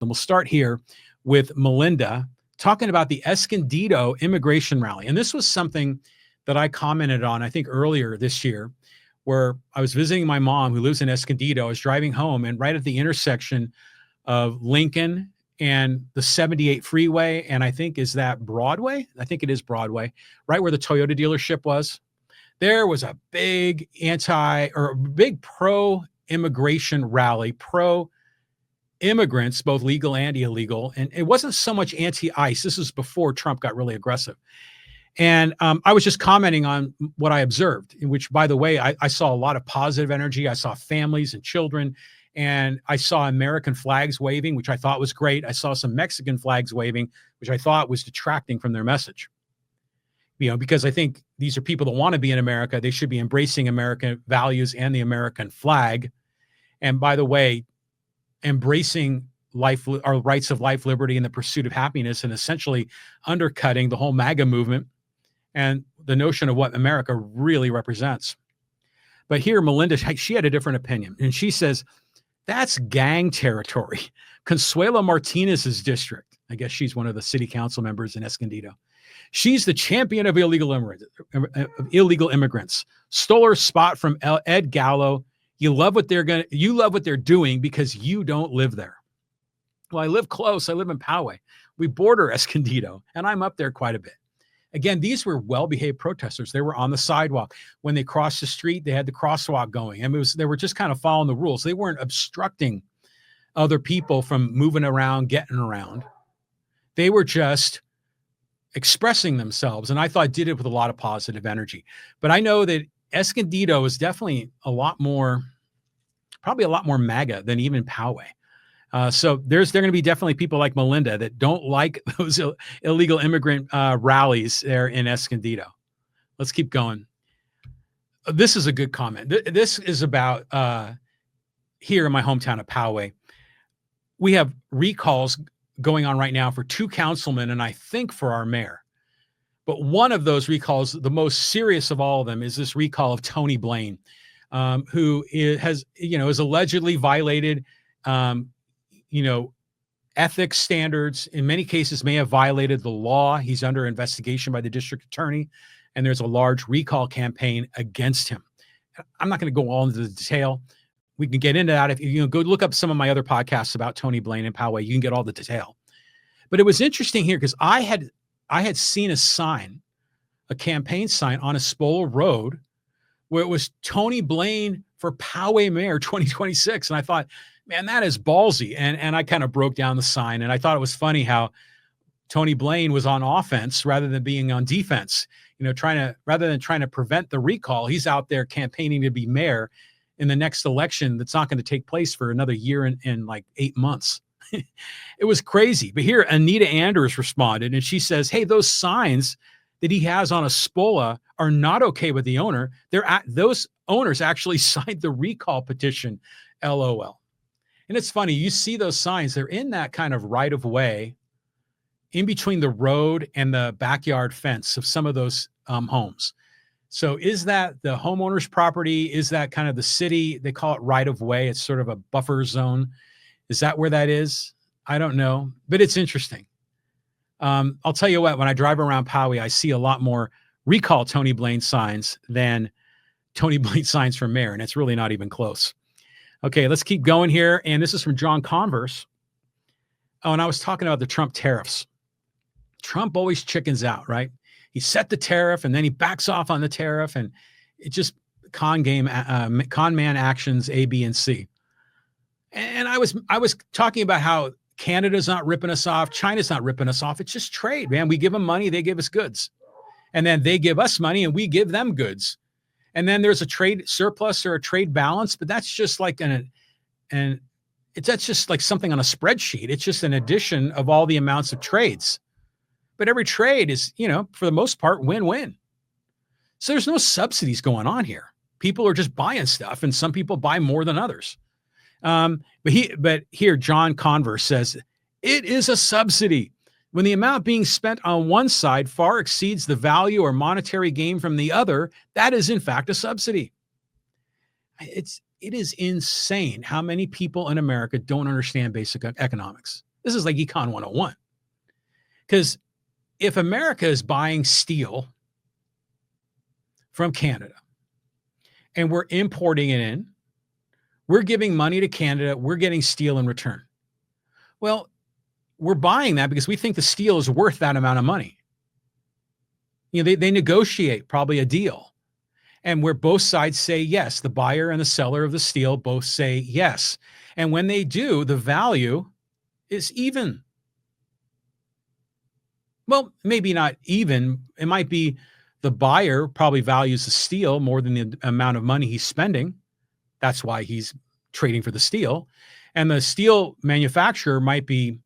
And we'll start here with Melinda talking about the Escondido immigration rally. And this was something that I commented on, I think, earlier this year, where I was visiting my mom who lives in Escondido. I was driving home, and right at the intersection of Lincoln and the 78 freeway, and I think, is that Broadway? I think it is Broadway, right where the Toyota dealership was. There was a big big pro-immigration rally, pro-immigrants, both legal and illegal. And it wasn't so much anti-ICE. This was before Trump got really aggressive. And I was just commenting on what I observed, in which, by the way, I saw a lot of positive energy. I saw families and children, and I saw American flags waving, which I thought was great. I saw some Mexican flags waving, which I thought was detracting from their message. Because I think these are people that want to be in America. They should be embracing American values and the American flag. And by the way, embracing life, our rights of life, liberty, and the pursuit of happiness, and essentially undercutting the whole MAGA movement and the notion of what America really represents. But here, Melinda, she had a different opinion. And she says, that's gang territory. Consuelo Martinez's district. I guess she's one of the city council members in Escondido. She's the champion of illegal immigrants. Stole her spot from Ed Gallo. You love what they're doing because you don't live there. Well, I live close. I live in Poway. We border Escondido, and I'm up there quite a bit. Again, these were well-behaved protesters. They were on the sidewalk. When they crossed the street, they had the crosswalk going. And they were just kind of following the rules. They weren't obstructing other people from moving around, getting around. They were just expressing themselves, and I thought did it with a lot of positive energy. But I know that Escondido is definitely probably a lot more MAGA than even Poway. So there are going to be definitely people like Melinda that don't like those illegal immigrant rallies there in Escondido. Let's keep going. This is a good comment. This is about here in my hometown of Poway. We have recalls going on right now for 2 councilmen, and I think for our mayor. But one of those recalls, the most serious of all of them, is this recall of Tony Blain, who has allegedly violated, ethics standards. In many cases, may have violated the law. He's under investigation by the district attorney, and there's a large recall campaign against him. I'm not going to go all into the detail. We can get into that. If you go look up some of my other podcasts about Tony Blain and Poway, you can get all the detail. But it was interesting here because I had seen a sign, a campaign sign on Espola Road, where it was Tony Blain for Poway Mayor 2026. And I thought, man, that is ballsy. And I kind of broke down the sign, and I thought it was funny how Tony Blain was on offense rather than being on defense. Rather than trying to prevent the recall, he's out there campaigning to be mayor in the next election that's not going to take place for another year and like 8 months. It was crazy. But here, Anita Anders responded, and she says, hey, those signs that he has on Espola are not okay with the owner. Those owners actually signed the recall petition, LOL. And it's funny, you see those signs, they're in that kind of right of way in between the road and the backyard fence of some of those homes. So is that the homeowner's property? Is that kind of the city? They call it right of way. It's sort of a buffer zone. Is that where that is? I don't know, but it's interesting. I'll tell you what, when I drive around Poway, I see a lot more recall Tony Blain signs than Tony Blain signs for mayor, and it's really not even close. Okay, let's keep going here. And this is from John Converse. Oh, and I was talking about the Trump tariffs. Trump always chickens out, right? He set the tariff and then he backs off on the tariff, and it just con man actions A, B, and C. And I was talking about how Canada's not ripping us off. China's not ripping us off. It's just trade, man. We give them money, they give us goods. And then they give us money and we give them goods. And then there's a trade surplus or a trade balance, but that's just like that's just like something on a spreadsheet. It's just an addition of all the amounts of trades. But every trade is, for the most part, win-win. So there's no subsidies going on here. People are just buying stuff, and some people buy more than others. But here, John Converse says, it is a subsidy. When the amount being spent on one side far exceeds the value or monetary gain from the other, that is in fact a subsidy. It is insane how many people in America don't understand basic economics. This is like Econ 101. Because if America is buying steel from Canada and we're importing it in, we're giving money to Canada, we're getting steel in return. Well, we're buying that because we think the steel is worth that amount of money. They negotiate probably a deal, and where both sides say yes, the buyer and the seller of the steel both say yes. And when they do, the value is even. Well, maybe not even. It might be the buyer probably values the steel more than the amount of money he's spending. That's why he's trading for the steel. And the steel manufacturer might be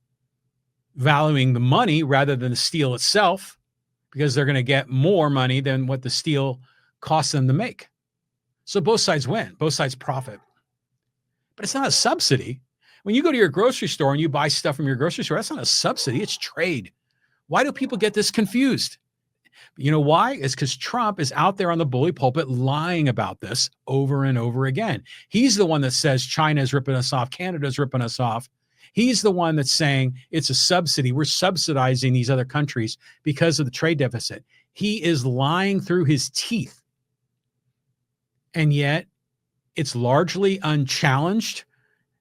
valuing the money rather than the steel itself, because they're going to get more money than what the steel costs them to make. So both sides win, both sides profit. But it's not a subsidy. When you go to your grocery store and you buy stuff from your grocery store, that's not a subsidy, it's trade. Why do people get this confused? You know why? It's because Trump is out there on the bully pulpit lying about this over and over again. He's the one that says China is ripping us off, Canada is ripping us off. He's the one that's saying it's a subsidy. We're subsidizing these other countries because of the trade deficit. He is lying through his teeth. And yet it's largely unchallenged,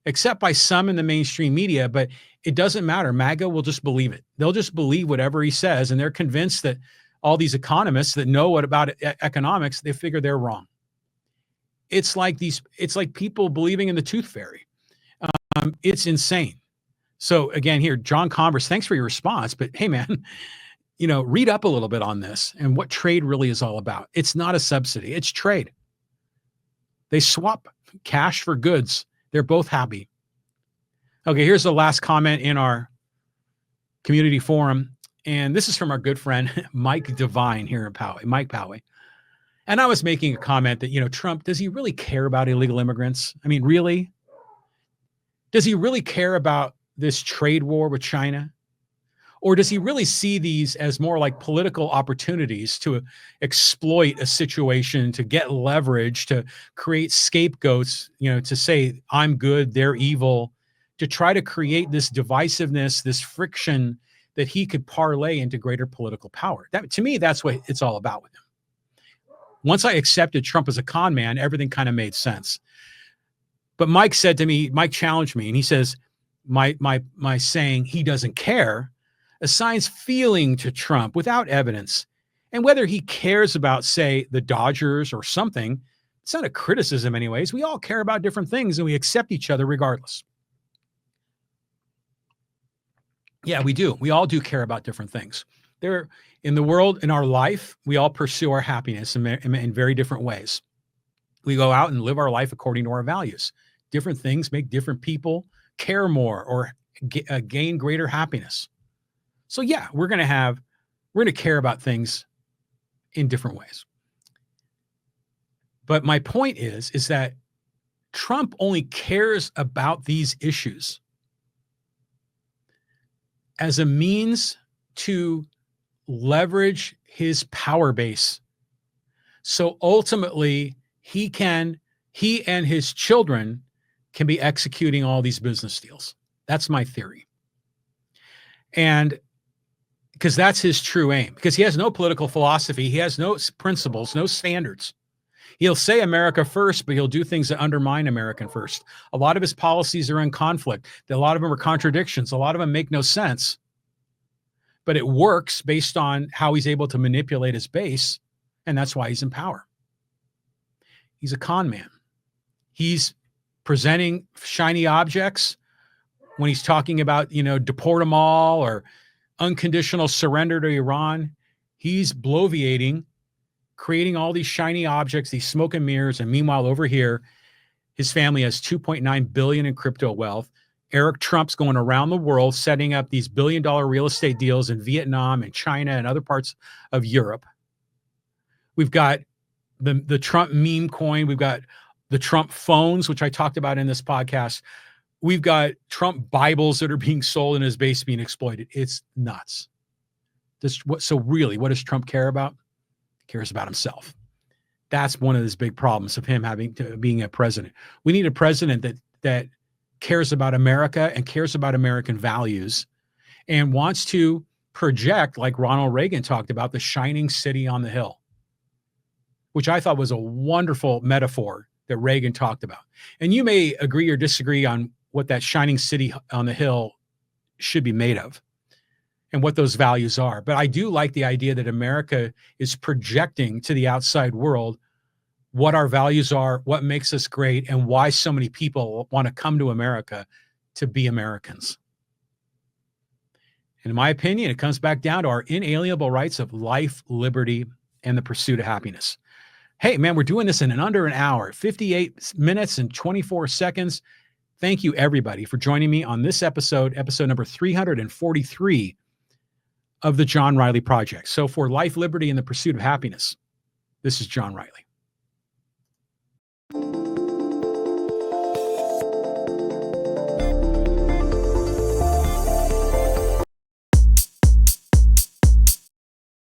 except by some in the mainstream media, but it doesn't matter. MAGA will just believe it. They'll just believe whatever he says, and they're convinced that all these economists that know what about economics, they figure they're wrong. It's like people believing in the tooth fairy. It's insane. So again, here, John Converse, thanks for your response, but hey, man, read up a little bit on this and what trade really is all about. It's not a subsidy. It's trade. They swap cash for goods. They're both happy. Okay, here's the last comment in our community forum. And this is from our good friend, Mike Devine here in Poway, Mike Poway. And I was making a comment that, Trump, does he really care about illegal immigrants? I mean, really? Does he really care about this trade war with China? Or does he really see these as more like political opportunities to exploit a situation, to get leverage, to create scapegoats, to say, I'm good, they're evil, to try to create this divisiveness, this friction that he could parlay into greater political power? That, to me, that's what it's all about with him. Once I accepted Trump as a con man, everything kind of made sense. But Mike said to me, Mike challenged me, and he says, my saying he doesn't care assigns feeling to Trump without evidence. And whether he cares about, say, the Dodgers or something, it's not a criticism anyways. We all care about different things and we accept each other regardless. Yeah, we do. We all do care about different things. There, in the world, in our life, we all pursue our happiness in very different ways. We go out and live our life according to our values. Different things make different people care more or gain greater happiness. So yeah, we're going to care about things in different ways. But my point is that Trump only cares about these issues as a means to leverage his power base. So ultimately, he and his children can be executing all these business deals. That's my theory. And because that's his true aim, because he has no political philosophy. He has no principles, no standards. He'll say America first, but he'll do things that undermine American first. A lot of his policies are in conflict. A lot of them are contradictions. A lot of them make no sense. But it works based on how he's able to manipulate his base, and that's why he's in power. He's a con man. He's presenting shiny objects when he's talking about, deport them all or unconditional surrender to Iran. He's bloviating, creating all these shiny objects, these smoke and mirrors. And meanwhile, over here, his family has $2.9 billion in crypto wealth. Eric Trump's going around the world setting up these billion-dollar real estate deals in Vietnam and China and other parts of Europe. We've got the Trump meme coin. We've got the Trump phones, which I talked about in this podcast. We've got Trump Bibles that are being sold and his base being exploited. It's nuts. So really, what does Trump care about? He cares about himself. That's one of his big problems of him being a president. We need a president that cares about America and cares about American values and wants to project, like Ronald Reagan talked about, the shining city on the hill, which I thought was a wonderful metaphor that Reagan talked about. And you may agree or disagree on what that shining city on the hill should be made of and what those values are. But I do like the idea that America is projecting to the outside world what our values are, what makes us great, and why so many people want to come to America to be Americans. In my opinion, it comes back down to our inalienable rights of life, liberty, and the pursuit of happiness. Hey, man, we're doing this in under an hour, 58 minutes and 24 seconds. Thank you, everybody, for joining me on this episode number 343 of the John Riley Project. So for life, liberty, and the pursuit of happiness, this is John Riley.